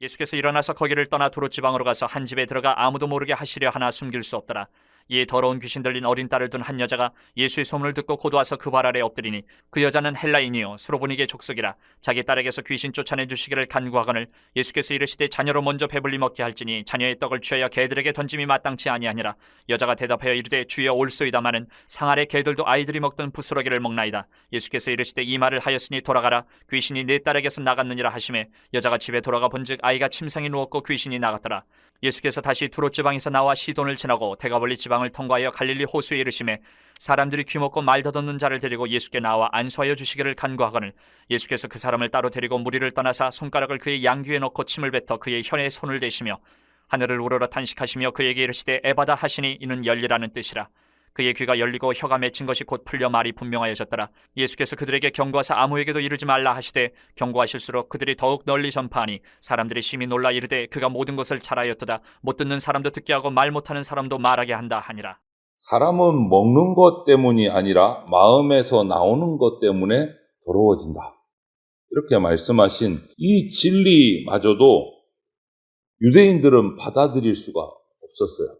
예수께서 일어나서 거기를 떠나 두로 지방으로 가서 한 집에 들어가 아무도 모르게 하시려 하나 숨길 수 없더라. 이에 더러운 귀신 들린 어린 딸을 둔 한 여자가 예수의 소문을 듣고 곧 와서 그 발 아래 엎드리니 그 여자는 헬라인이요 수로보니게 족속이라. 자기 딸에게서 귀신 쫓아내 주시기를 간구하거늘 예수께서 이르시되 자녀로 먼저 배불리 먹게 할지니 자녀의 떡을 취하여 개들에게 던짐이 마땅치 아니하니라. 여자가 대답하여 이르되 주여 올소이다마는 상 아래 개들도 아이들이 먹던 부스러기를 먹나이다. 예수께서 이르시되 이 말을 하였으니 돌아가라. 귀신이 네 딸에게서 나갔느니라 하시매 여자가 집에 돌아가 본즉 아이가 침상에 누웠고 귀신이 나갔더라. 예수께서 다시 두로 지방에서 나와 시돈을 지나고 대가볼리 지방을 통과하여 갈릴리 호수에 이르시매 사람들이 귀먹고 말 더듬는 자를 데리고 예수께 나와 안수하여 주시기를 간구하거늘 예수께서 그 사람을 따로 데리고 무리를 떠나사 손가락을 그의 양귀에 넣고 침을 뱉어 그의 혀에 손을 대시며 하늘을 우러러 탄식하시며 그에게 이르시되 에바다 하시니 이는 열리라는 뜻이라. 그의 귀가 열리고 혀가 맺힌 것이 곧 풀려 말이 분명하여졌더라. 예수께서 그들에게 경고하사 아무에게도 이르지 말라 하시되 경고하실수록 그들이 더욱 널리 전파하니 사람들이 심히 놀라 이르되 그가 모든 것을 잘하였도다. 못 듣는 사람도 듣게 하고 말 못하는 사람도 말하게 한다 하니라. 사람은 먹는 것 때문이 아니라 마음에서 나오는 것 때문에 더러워진다. 이렇게 말씀하신 이 진리마저도 유대인들은 받아들일 수가 없었어요.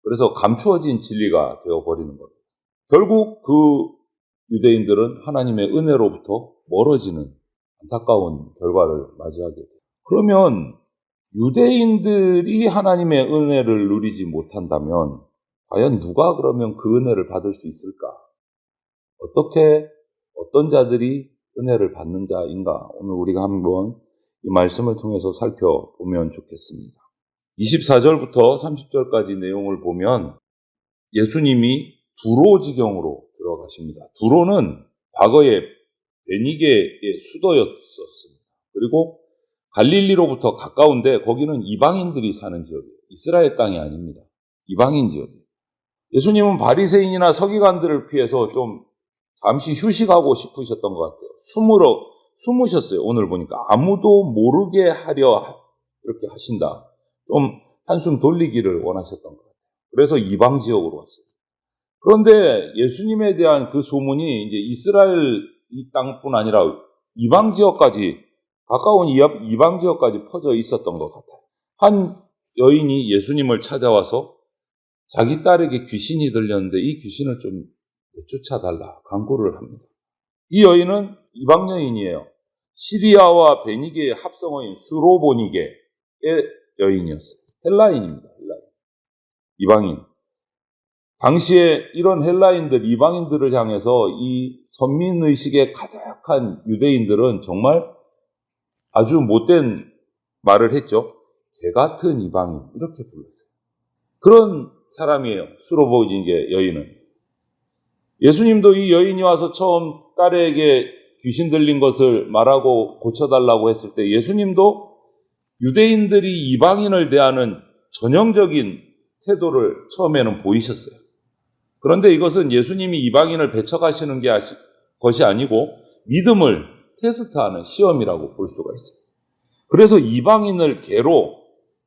그래서 감추어진 진리가 되어버리는 겁니다. 결국 그 유대인들은 하나님의 은혜로부터 멀어지는 안타까운 결과를 맞이하게 돼요. 그러면 유대인들이 하나님의 은혜를 누리지 못한다면 과연 누가 그러면 그 은혜를 받을 수 있을까? 어떻게 어떤 자들이 은혜를 받는 자인가? 오늘 우리가 한번 이 말씀을 통해서 살펴보면 좋겠습니다. 24절부터 30절까지 내용을 보면 예수님이 두로 지경으로 들어가십니다. 두로는 과거에 베니게의 수도였었습니다. 그리고 갈릴리로부터 가까운데 거기는 이방인들이 사는 지역이에요. 이스라엘 땅이 아닙니다. 이방인 지역이에요. 예수님은 바리새인이나 서기관들을 피해서 좀 잠시 휴식하고 싶으셨던 것 같아요. 숨으셨어요. 오늘 보니까 아무도 모르게 하려 이렇게 하신다. 좀 한숨 돌리기를 원하셨던 것 같아요. 그래서 이방 지역으로 왔어요. 그런데 예수님에 대한 그 소문이 이제 이스라엘 이 땅뿐 아니라 이방 지역까지 가까운 이방 지역까지 퍼져 있었던 것 같아요. 한 여인이 예수님을 찾아와서 자기 딸에게 귀신이 들렸는데 이 귀신을 좀 내쫓아달라 간구를 합니다. 이 여인은 이방 여인이에요. 시리아와 베니게의 합성어인 수로보니게의 여인이었어요. 헬라인입니다. 헬라인. 이방인. 당시에 이런 헬라인들, 이방인들을 향해서 이 선민의식에 가득한 유대인들은 정말 아주 못된 말을 했죠. 개 같은 이방인 이렇게 불렀어요. 그런 사람이에요. 수로보니게 여인은. 예수님도 이 여인이 와서 처음 딸에게 귀신 들린 것을 말하고 고쳐달라고 했을 때 예수님도 유대인들이 이방인을 대하는 전형적인 태도를 처음에는 보이셨어요. 그런데 이것은 예수님이 이방인을 배척하시는 것이 아니고 믿음을 테스트하는 시험이라고 볼 수가 있어요. 그래서 이방인을 개로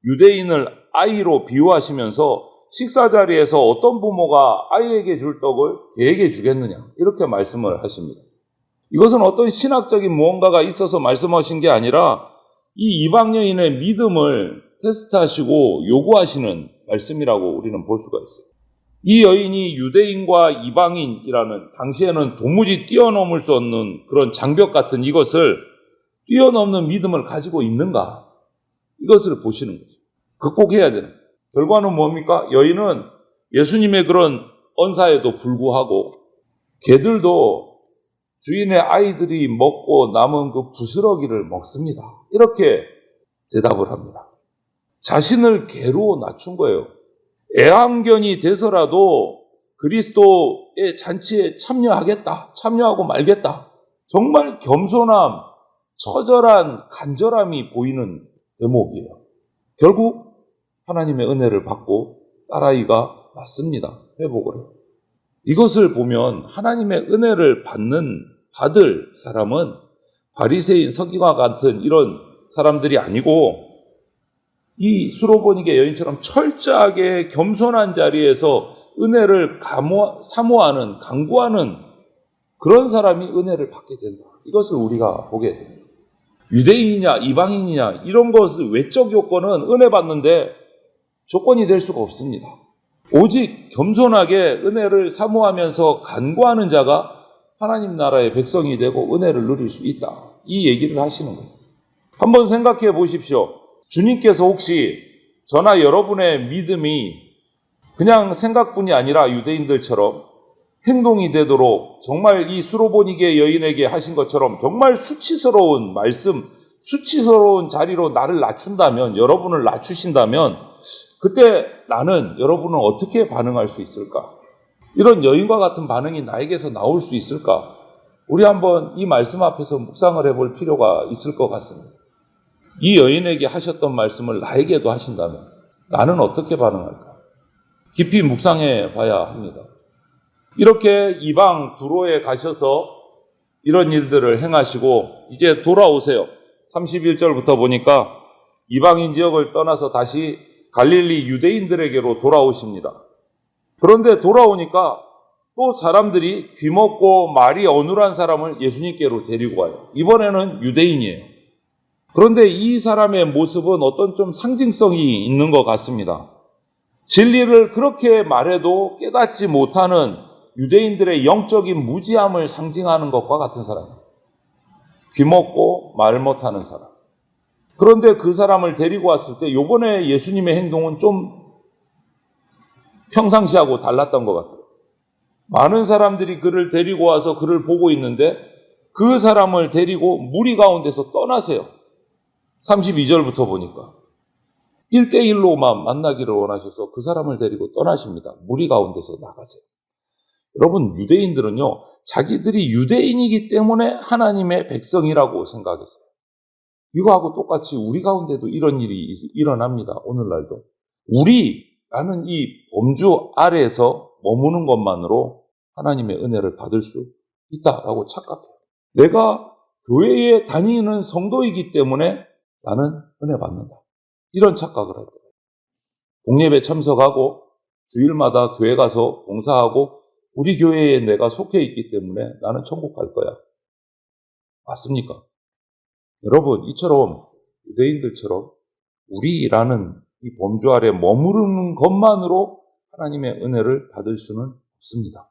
유대인을 아이로 비유하시면서 식사 자리에서 어떤 부모가 아이에게 줄 떡을 개에게 주겠느냐 이렇게 말씀을 하십니다. 이것은 어떤 신학적인 무언가가 있어서 말씀하신 게 아니라 이 이방 여인의 믿음을 테스트하시고 요구하시는 말씀이라고 우리는 볼 수가 있어요. 이 여인이 유대인과 이방인이라는 당시에는 도무지 뛰어넘을 수 없는 그런 장벽 같은 이것을 뛰어넘는 믿음을 가지고 있는가? 이것을 보시는 거죠. 극복해야 되는 거예요. 결과는 뭡니까? 여인은 예수님의 그런 언사에도 불구하고 개들도 주인의 아이들이 먹고 남은 그 부스러기를 먹습니다. 이렇게 대답을 합니다. 자신을 개로 낮춘 거예요. 애완견이 돼서라도 그리스도의 잔치에 참여하고 말겠다. 정말 겸손함, 처절한 간절함이 보이는 대목이에요. 결국 하나님의 은혜를 받고 딸아이가 낫습니다. 회복을 해요. 이것을 보면 하나님의 은혜를 받을 사람은 바리새인, 서기관 같은 이런 사람들이 아니고 이 수로보니게 여인처럼 철저하게 겸손한 자리에서 은혜를 사모하는, 간구하는 그런 사람이 은혜를 받게 된다. 이것을 우리가 보게 됩니다. 유대인이냐 이방인이냐 이런 것을 외적 요건은 은혜 받는데 조건이 될 수가 없습니다. 오직 겸손하게 은혜를 사모하면서 간구하는 자가 하나님 나라의 백성이 되고 은혜를 누릴 수 있다. 이 얘기를 하시는 거예요. 한번 생각해 보십시오. 주님께서 혹시 저나 여러분의 믿음이 그냥 생각뿐이 아니라 유대인들처럼 행동이 되도록 정말 이 수로보니게 여인에게 하신 것처럼 정말 수치스러운 말씀, 수치스러운 자리로 나를 낮춘다면, 여러분을 낮추신다면 그때 여러분은 어떻게 반응할 수 있을까? 이런 여인과 같은 반응이 나에게서 나올 수 있을까? 우리 한번 이 말씀 앞에서 묵상을 해볼 필요가 있을 것 같습니다. 이 여인에게 하셨던 말씀을 나에게도 하신다면 나는 어떻게 반응할까? 깊이 묵상해 봐야 합니다. 이렇게 이방 두로에 가셔서 이런 일들을 행하시고 이제 돌아오세요. 31절부터 보니까 이방인 지역을 떠나서 다시 갈릴리 유대인들에게로 돌아오십니다. 그런데 돌아오니까 또 사람들이 귀먹고 말이 어눌한 사람을 예수님께로 데리고 와요. 이번에는 유대인이에요. 그런데 이 사람의 모습은 어떤 좀 상징성이 있는 것 같습니다. 진리를 그렇게 말해도 깨닫지 못하는 유대인들의 영적인 무지함을 상징하는 것과 같은 사람이에요. 귀먹고 말 못하는 사람. 그런데 그 사람을 데리고 왔을 때 이번에 예수님의 행동은 좀 평상시하고 달랐던 것 같아요. 많은 사람들이 그를 데리고 와서 그를 보고 있는데 그 사람을 데리고 무리 가운데서 떠나세요. 32절부터 보니까 1대1로만 만나기를 원하셔서 그 사람을 데리고 떠나십니다. 무리 가운데서 나가세요. 여러분, 유대인들은요, 자기들이 유대인이기 때문에 하나님의 백성이라고 생각했어요. 이거하고 똑같이 우리 가운데도 이런 일이 일어납니다. 오늘날도. 우리라는 이 범주 아래에서 머무는 것만으로 하나님의 은혜를 받을 수 있다라고 착각해요. 내가 교회에 다니는 성도이기 때문에 나는 은혜 받는다. 이런 착각을 할 거예요. 공예배 참석하고 주일마다 교회 가서 봉사하고 우리 교회에 내가 속해 있기 때문에 나는 천국 갈 거야. 맞습니까? 여러분, 이처럼 유대인들처럼 우리라는 이 범주 아래 머무르는 것만으로 하나님의 은혜를 받을 수는 없습니다.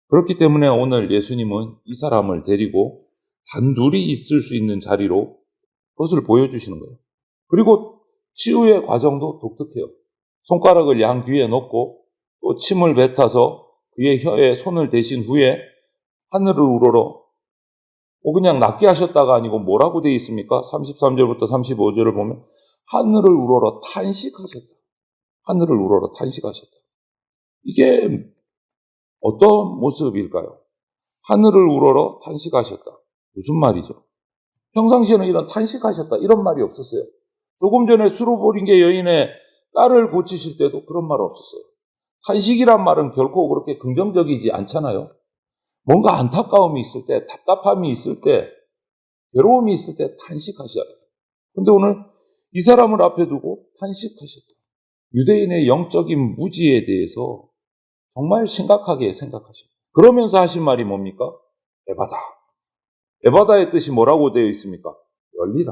그렇기 때문에 오늘 예수님은 이 사람을 데리고 단둘이 있을 수 있는 자리로 그것을 보여주시는 거예요. 그리고 치유의 과정도 독특해요. 손가락을 양 귀에 넣고 또 침을 뱉어서 그의 혀에 손을 대신 후에 하늘을 우러러 그냥 낫게 하셨다가 아니고 뭐라고 되어 있습니까? 33절부터 35절을 보면 하늘을 우러러 탄식하셨다. 하늘을 우러러 탄식하셨다. 이게 어떤 모습일까요? 하늘을 우러러 탄식하셨다. 무슨 말이죠? 평상시에는 이런 탄식하셨다 이런 말이 없었어요. 조금 전에 수로보니게 여인의 딸을 고치실 때도 그런 말 없었어요. 탄식이란 말은 결코 그렇게 긍정적이지 않잖아요. 뭔가 안타까움이 있을 때, 답답함이 있을 때, 괴로움이 있을 때 탄식하셔야 돼요. 그런데 오늘 이 사람을 앞에 두고 탄식하셨다. 유대인의 영적인 무지에 대해서 정말 심각하게 생각하셨다. 그러면서 하신 말이 뭡니까? 에바다. 에바다의 뜻이 뭐라고 되어 있습니까? 열리다.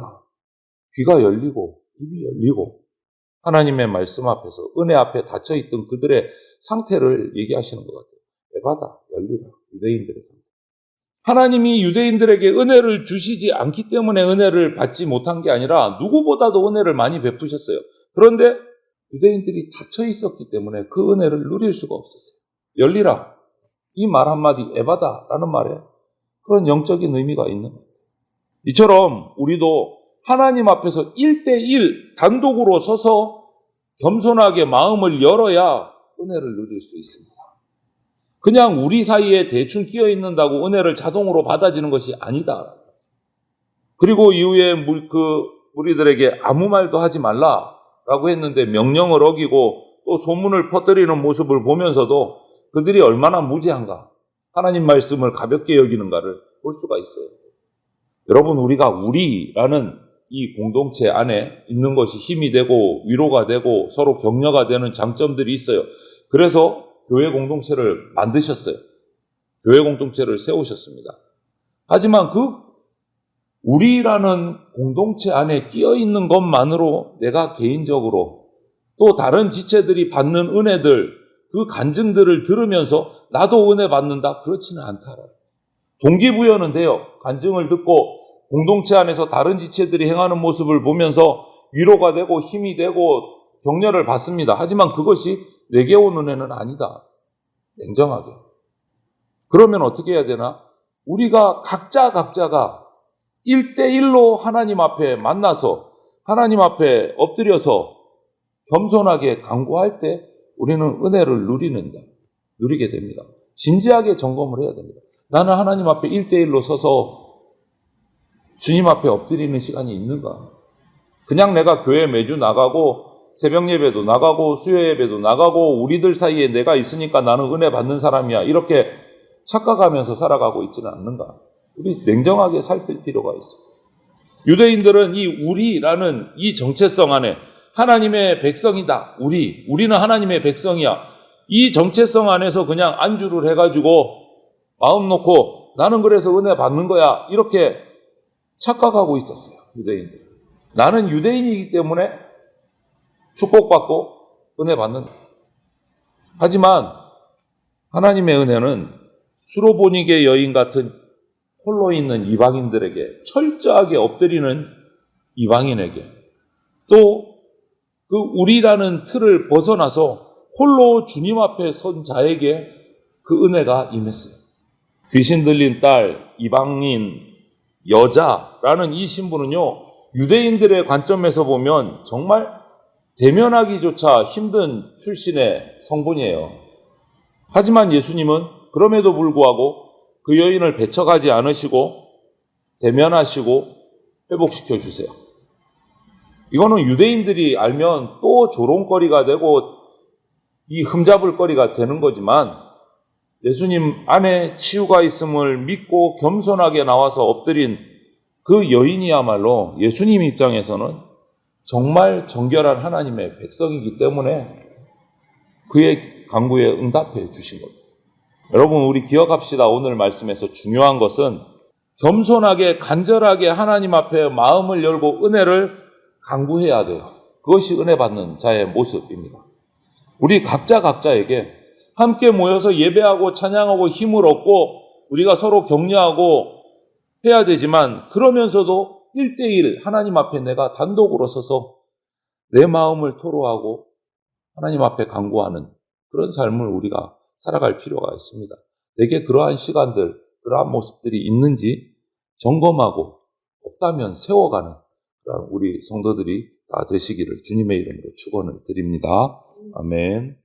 귀가 열리고 입이 열리고 하나님의 말씀 앞에서 은혜 앞에 닫혀있던 그들의 상태를 얘기하시는 것 같아요. 에바다. 열리다. 유대인들의 상태. 하나님이 유대인들에게 은혜를 주시지 않기 때문에 은혜를 받지 못한 게 아니라 누구보다도 은혜를 많이 베푸셨어요. 그런데 유대인들이 닫혀 있었기 때문에 그 은혜를 누릴 수가 없었어요. 열리라. 이 말 한마디 에바다라는 말에 그런 영적인 의미가 있는 거예요. 이처럼 우리도 하나님 앞에서 1대1 단독으로 서서 겸손하게 마음을 열어야 은혜를 누릴 수 있습니다. 그냥 우리 사이에 대충 끼어 있는다고 은혜를 자동으로 받아지는 것이 아니다. 그리고 이후에 무리들에게 아무 말도 하지 말라라고 했는데 명령을 어기고 또 소문을 퍼뜨리는 모습을 보면서도 그들이 얼마나 무지한가, 하나님 말씀을 가볍게 여기는가를 볼 수가 있어요. 여러분, 우리가 우리라는 이 공동체 안에 있는 것이 힘이 되고 위로가 되고 서로 격려가 되는 장점들이 있어요. 그래서 교회 공동체를 만드셨어요. 교회 공동체를 세우셨습니다. 하지만 그 우리라는 공동체 안에 끼어 있는 것만으로 내가 개인적으로 또 다른 지체들이 받는 은혜들, 그 간증들을 들으면서 나도 은혜 받는다? 그렇지는 않다. 동기부여는 돼요. 간증을 듣고 공동체 안에서 다른 지체들이 행하는 모습을 보면서 위로가 되고 힘이 되고 격려를 받습니다. 하지만 그것이 내게 온 은혜는 아니다. 냉정하게. 그러면 어떻게 해야 되나? 우리가 각자가 1대1로 하나님 앞에 만나서 하나님 앞에 엎드려서 겸손하게 간구할 때 우리는 은혜를 누리게 됩니다. 진지하게 점검을 해야 됩니다. 나는 하나님 앞에 1대1로 서서 주님 앞에 엎드리는 시간이 있는가? 그냥 내가 교회 매주 나가고 새벽 예배도 나가고 수요 예배도 나가고 우리들 사이에 내가 있으니까 나는 은혜 받는 사람이야. 이렇게 착각하면서 살아가고 있지는 않는가? 우리 냉정하게 살필 필요가 있습니다. 유대인들은 이 우리라는 이 정체성 안에 하나님의 백성이다. 우리는 하나님의 백성이야. 이 정체성 안에서 그냥 안주를 해가지고 마음 놓고 나는 그래서 은혜 받는 거야. 이렇게 착각하고 있었어요. 유대인들. 나는 유대인이기 때문에 축복받고 은혜 받는다. 하지만 하나님의 은혜는 수로보니게 여인 같은 홀로 있는 이방인들에게, 철저하게 엎드리는 이방인에게, 또 그 우리라는 틀을 벗어나서 홀로 주님 앞에 선 자에게 그 은혜가 임했어요. 귀신 들린 딸, 이방인, 여자라는 이 신분은요, 유대인들의 관점에서 보면 정말 대면하기조차 힘든 출신의 성분이에요. 하지만 예수님은 그럼에도 불구하고 그 여인을 배척하지 않으시고 대면하시고 회복시켜 주세요. 이거는 유대인들이 알면 또 조롱거리가 되고 이 흠잡을 거리가 되는 거지만 예수님 안에 치유가 있음을 믿고 겸손하게 나와서 엎드린 그 여인이야말로 예수님 입장에서는 정말 정결한 하나님의 백성이기 때문에 그의 간구에 응답해 주신 겁니다. 여러분, 우리 기억합시다. 오늘 말씀에서 중요한 것은 겸손하게 간절하게 하나님 앞에 마음을 열고 은혜를 간구해야 돼요. 그것이 은혜 받는 자의 모습입니다. 우리 각자에게 함께 모여서 예배하고 찬양하고 힘을 얻고 우리가 서로 격려하고 해야 되지만, 그러면서도 1대1 하나님 앞에 내가 단독으로 서서 내 마음을 토로하고 하나님 앞에 간구하는 그런 삶을 우리가 살아갈 필요가 있습니다. 내게 그러한 시간들, 그러한 모습들이 있는지 점검하고 없다면 세워가는 그런 우리 성도들이 다 되시기를 주님의 이름으로 축원을 드립니다. 아멘.